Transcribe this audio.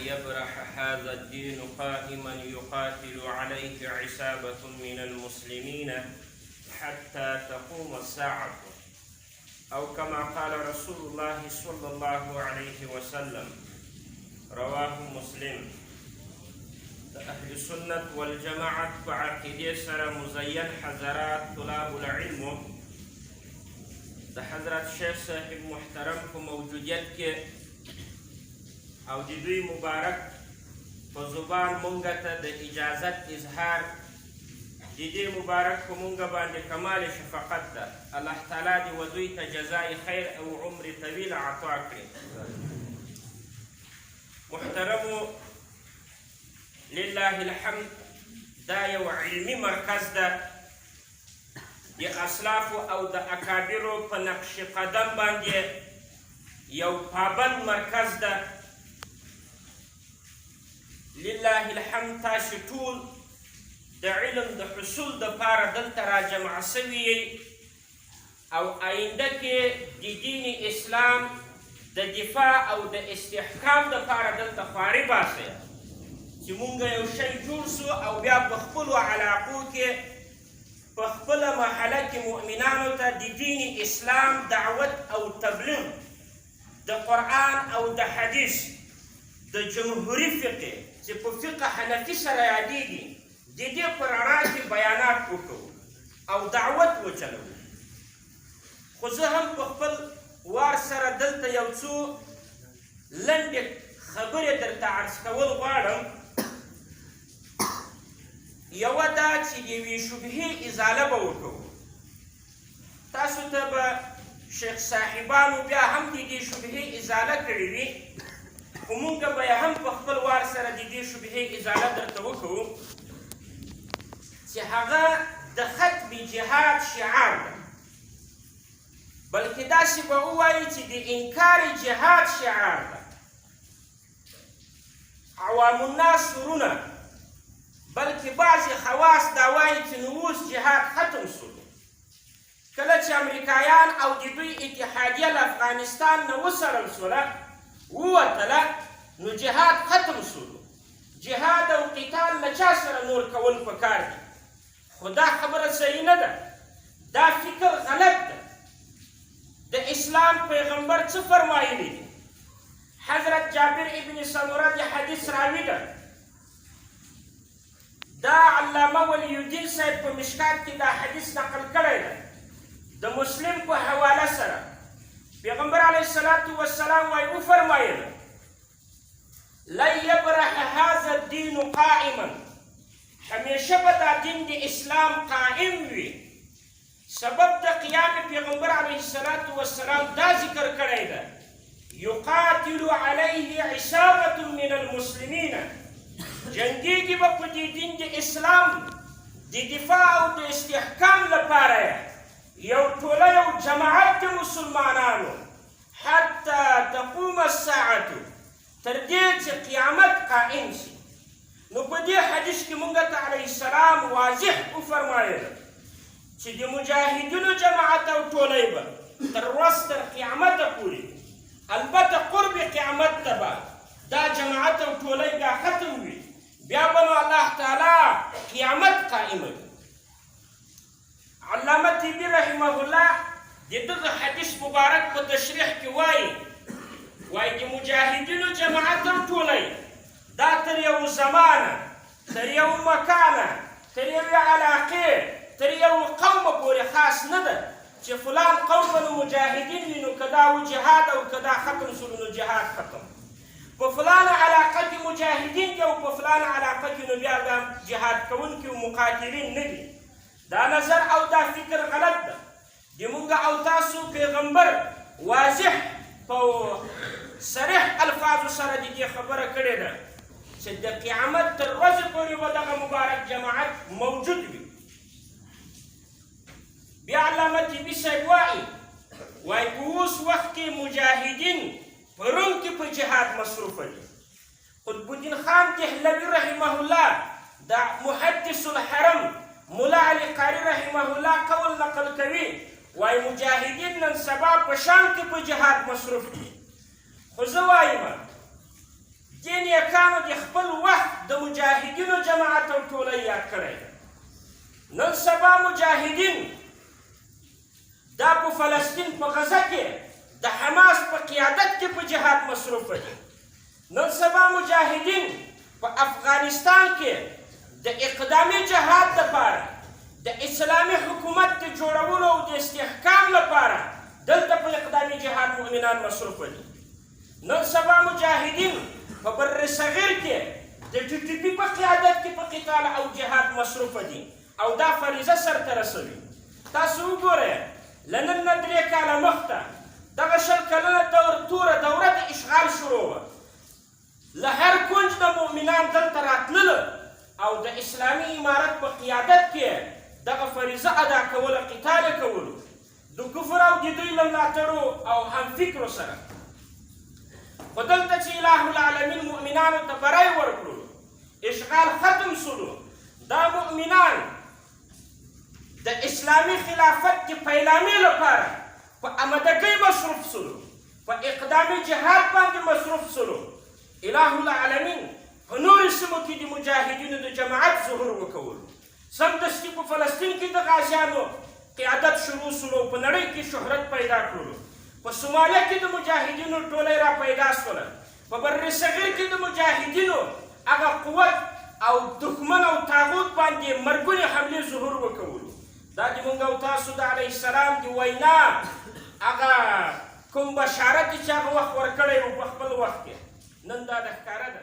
يبرح هذا الدين قائما يقاتل عليه عصابة من المسلمين حتى تقوم الساعة، أو كما قال رسول الله صلى الله عليه وسلم. رواه مسلم. أهل السنة والجماعة بعقيدة سر مزين حضرات طلاب العلم د حضرت شیخ صاحب محترم په موجودیت کې او د دوی مبارک په زبان مونږ ته د اجازت اظهار د دې مبارک په مونږ باندې کمال شفقت ده. الله تعالی دې و دوی ته جزای خیر او عمر طویل عطا کړي. محترمو، لله الحمد، دا یو علمي مرکز ده د اسلافو او د اکابرو په نقش قدم باندې یو پابند مرکز ده. لله الحمد، تاسو ټول د علم د حصول دپاره دلته راجمع سوي یئ او آینده کې د دین اسلام د دفاع او د استحکام دپاره دلته خواري باسئ چې مونږ یو شی جوړ سو او بیا په خپلو علاقو کې په خپله محله کې مؤمنانو ته د دین اسلام دعوت او تبلیغ د قرآن او د حدیث د جمهوري فقه چې په فقه حنفي سره یادېږي د دې په رڼا کې بیانات وکړو او دعوت وچلوو. خو زه هم په خپل وار سره دلته یو څو لنډې خبرې درته عرض کول غواړم. یوه دا چې د یوې شبهې ازاله به وکړو. تاسو ته به شیخ صاحبانو بیا هم د دې شبهې ازاله کړې وي، خو مونږ به یې هم په خپل وار سره د دې شبهې ازاله درته وکړو چې هغه د ختم جهاد شعار ده، بلکې داسې به ووایي چې د انکار جهاد شعار ده. عوام الناس ورونه، بلکې بعضې خواص دا وایي چې نو اوس جهاد ختم شو. کله چې امریکایان او د دوی اتحادیه له افغانستان نه وڅرل شوله، ووتله، نو جهاد ختم شو. جهاد او قتال له چا سره نور کول پکار دي. خو دا خبره صحیح نه ده، دا فکر غلط ده. د اسلام پیغمبر څه فرمایلی دي؟ حضرت جابر ابن سمره د حدیث راوي ده. دا علامه ولی الدین صاحب په مشکات کې دا حدیث نقل کړی ده د مسلم په حواله سره. پیغمبر علیه الصلاة والسلام وایي وفرمایل: لن یبرح هذا الدین قائما، همیشه به دا دین د اسلام قائم وي. سبب د قیام پیغمبر علیه الصلاة والسلام دا ذکر کړی ده: یقاتل علیه عصابة من المسلمین، جنگیږي به په دې دین د اسلام د دفاع او د استحکام لپاره یو ټوله یو جماعت د مسلمانانو حتی تقوم الساعة، تر دې چې قیامت قائم شي. نو په دې حدیث کې مونږ ته علیه السلام واضح وفرمایل چې د مجاهدینو جماعت او ټولی به تر ورځ تر قیامته پورې، البته قرب قیامت ته به دا جماعت او ټولی بیا ختم وي، بیا به نو الله تعالی قیامت قائموي. علامه طیبي رحمه الله د دغه حدیث مبارک په تشریح کې وایي د مجاهدینو جماعت او ټولی دا تر یو زمانه، تر یو مکانه، تر یوې علاقې، تر یو قومه پورې خاص نه ده چې فلان قوم به نو مجاهدین وي نو که دا و جهاد او که دا ختم شولو نو جهاد ختم. په فلانه علاقه کې مجاهدین دي او په فلانه علاقه کې نو بیا دا جهاد کوونکي او مقاتلین نه دي. دا نظر او دا فکر غلط ده. د مونږ او تاسو پیغمبر واضح په صریح الفاظو سره د دې خبره کړې ده چې د قیامت تر ورځې پورې به دغه مبارک جماعت موجود وي. بیا علامه طیبي صاحب وایي په اوس وخت کې مجاهدین په روم کې په جهاد مصروفه دي. قطب الدین خان دهلوي رحمه الله د محدث الحرم ملا علي قاري رحمه الله قول نقل کوي، وایي مجاهدین نن سبا په شام کې په جهاد مصروف دي. خو زه وایم دې نیکانو خپل وخت د مجاهدینو جماعت او ټولۍ یاد کړی ده. نن سبا مجاهدین دا په فلسطین په غزه کې د حماس په قیادت کې په جهاد مصروفه دي. نن سبا مجاهدین په افغانستان کې د اقدامي جهاد لپاره د اسلامي حکومت د جوړولو او د استحکام لپاره دلته په اقدامي جهاد مؤمنان مصروفه دي. نن سبا مجاهدین په بر صغیر کې د ټي ټي پي په قیادت کې په قتال او جهاد مصروفه دي او دا فریضه سرته رسوي. تاسو وګورئ له نن نه 3 کاله مخته دغه 20 کلنه توره دوره د اشغال شروع وه. له هر کونج د مؤمنان دلته راتلله او د اسلامي امارت په قیادت کې دغه فریضه ادا کوله، قتال یې کولو د کفر او د دوی له ملاتړو او همفکرو سره. خو دلته چې اله العالمین مؤمنانو ته بری ورکړو، اشغال ختم سولو، دا مؤمنان د اسلامي خلافت کې پیلامې لپاره په امدګۍ مصروف سولو، په اقدامي جهاد باندې مصروف سولو. اله العالمین په نورو سیمو کې د مجاهدینو د جماعت ظهور وکولو. سمدستي په فلسطین کې د غازیانو قیادت شروع سولو، په نړۍ کې شهرت پیدا کړلو. په سومالیه کې د مجاهدینو ټولۍ را پیدا سوله. په بر صغیر کې د مجاهدینو هغه قوت او دښمن او طاغوت باندې مرګونې حملې ظهور وکولو. دا د موږ او تاسو د علیه السلام د وینا هغه کوم بشارت چې هغه وخت ورکړی و په خپل وخت کې نن دا د ښکاره ده.